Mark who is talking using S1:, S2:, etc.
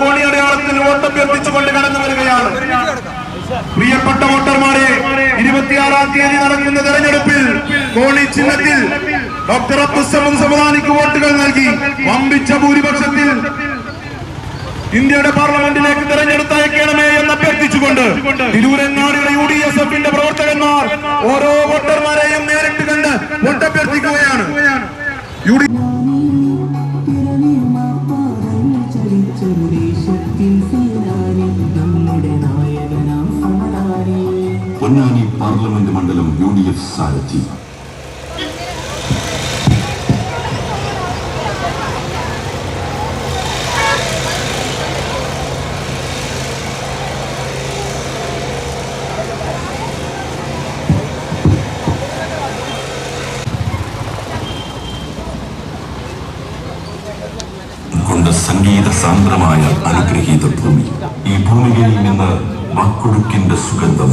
S1: കോണിയടയാളത്തിൽ വോട്ടഭ്യർത്ഥിച്ചുകൊണ്ട് കടന്നു വരികയാണ്. പ്രിയപ്പെട്ട വോട്ടർമാരെ, 26-ാം തീയതി നടക്കുന്ന തെരഞ്ഞെടുപ്പിൽ കോണി ചിഹ്നത്തിൽ ഡോക്ടർ അബ്ദുസ്സമദ് സമദാനിക്ക് വോട്ടുകൾ നൽകി വമ്പിച്ച ഭൂരിപക്ഷത്തിൽ ഇന്ത്യയുടെ പാർലമെന്റിലേക്ക് തെരഞ്ഞെടുത്തയക്കണമേ എന്ന് അഭ്യർത്ഥിച്ചുകൊണ്ട് തിരൂരങ്ങാടിയുടെ UDSFന്റെ പ്രവർത്തകന്മാർ ഓരോ വോട്ടർമാരെയും നേരിട്ട് കണ്ട് വോട്ടഭ്യർത്ഥിക്കുകയാണ്.
S2: പൊന്നാനി പാർലമെന്റ് മണ്ഡലം UDF സാരഥി കൊണ്ട് സംഗീത സാന്ദ്രമായ അനുഗ്രഹീത ഭൂമി. ഈ ഭൂമികയിൽ നിന്ന് വാക്കൊടുക്കിന്റെ സുഗന്ധം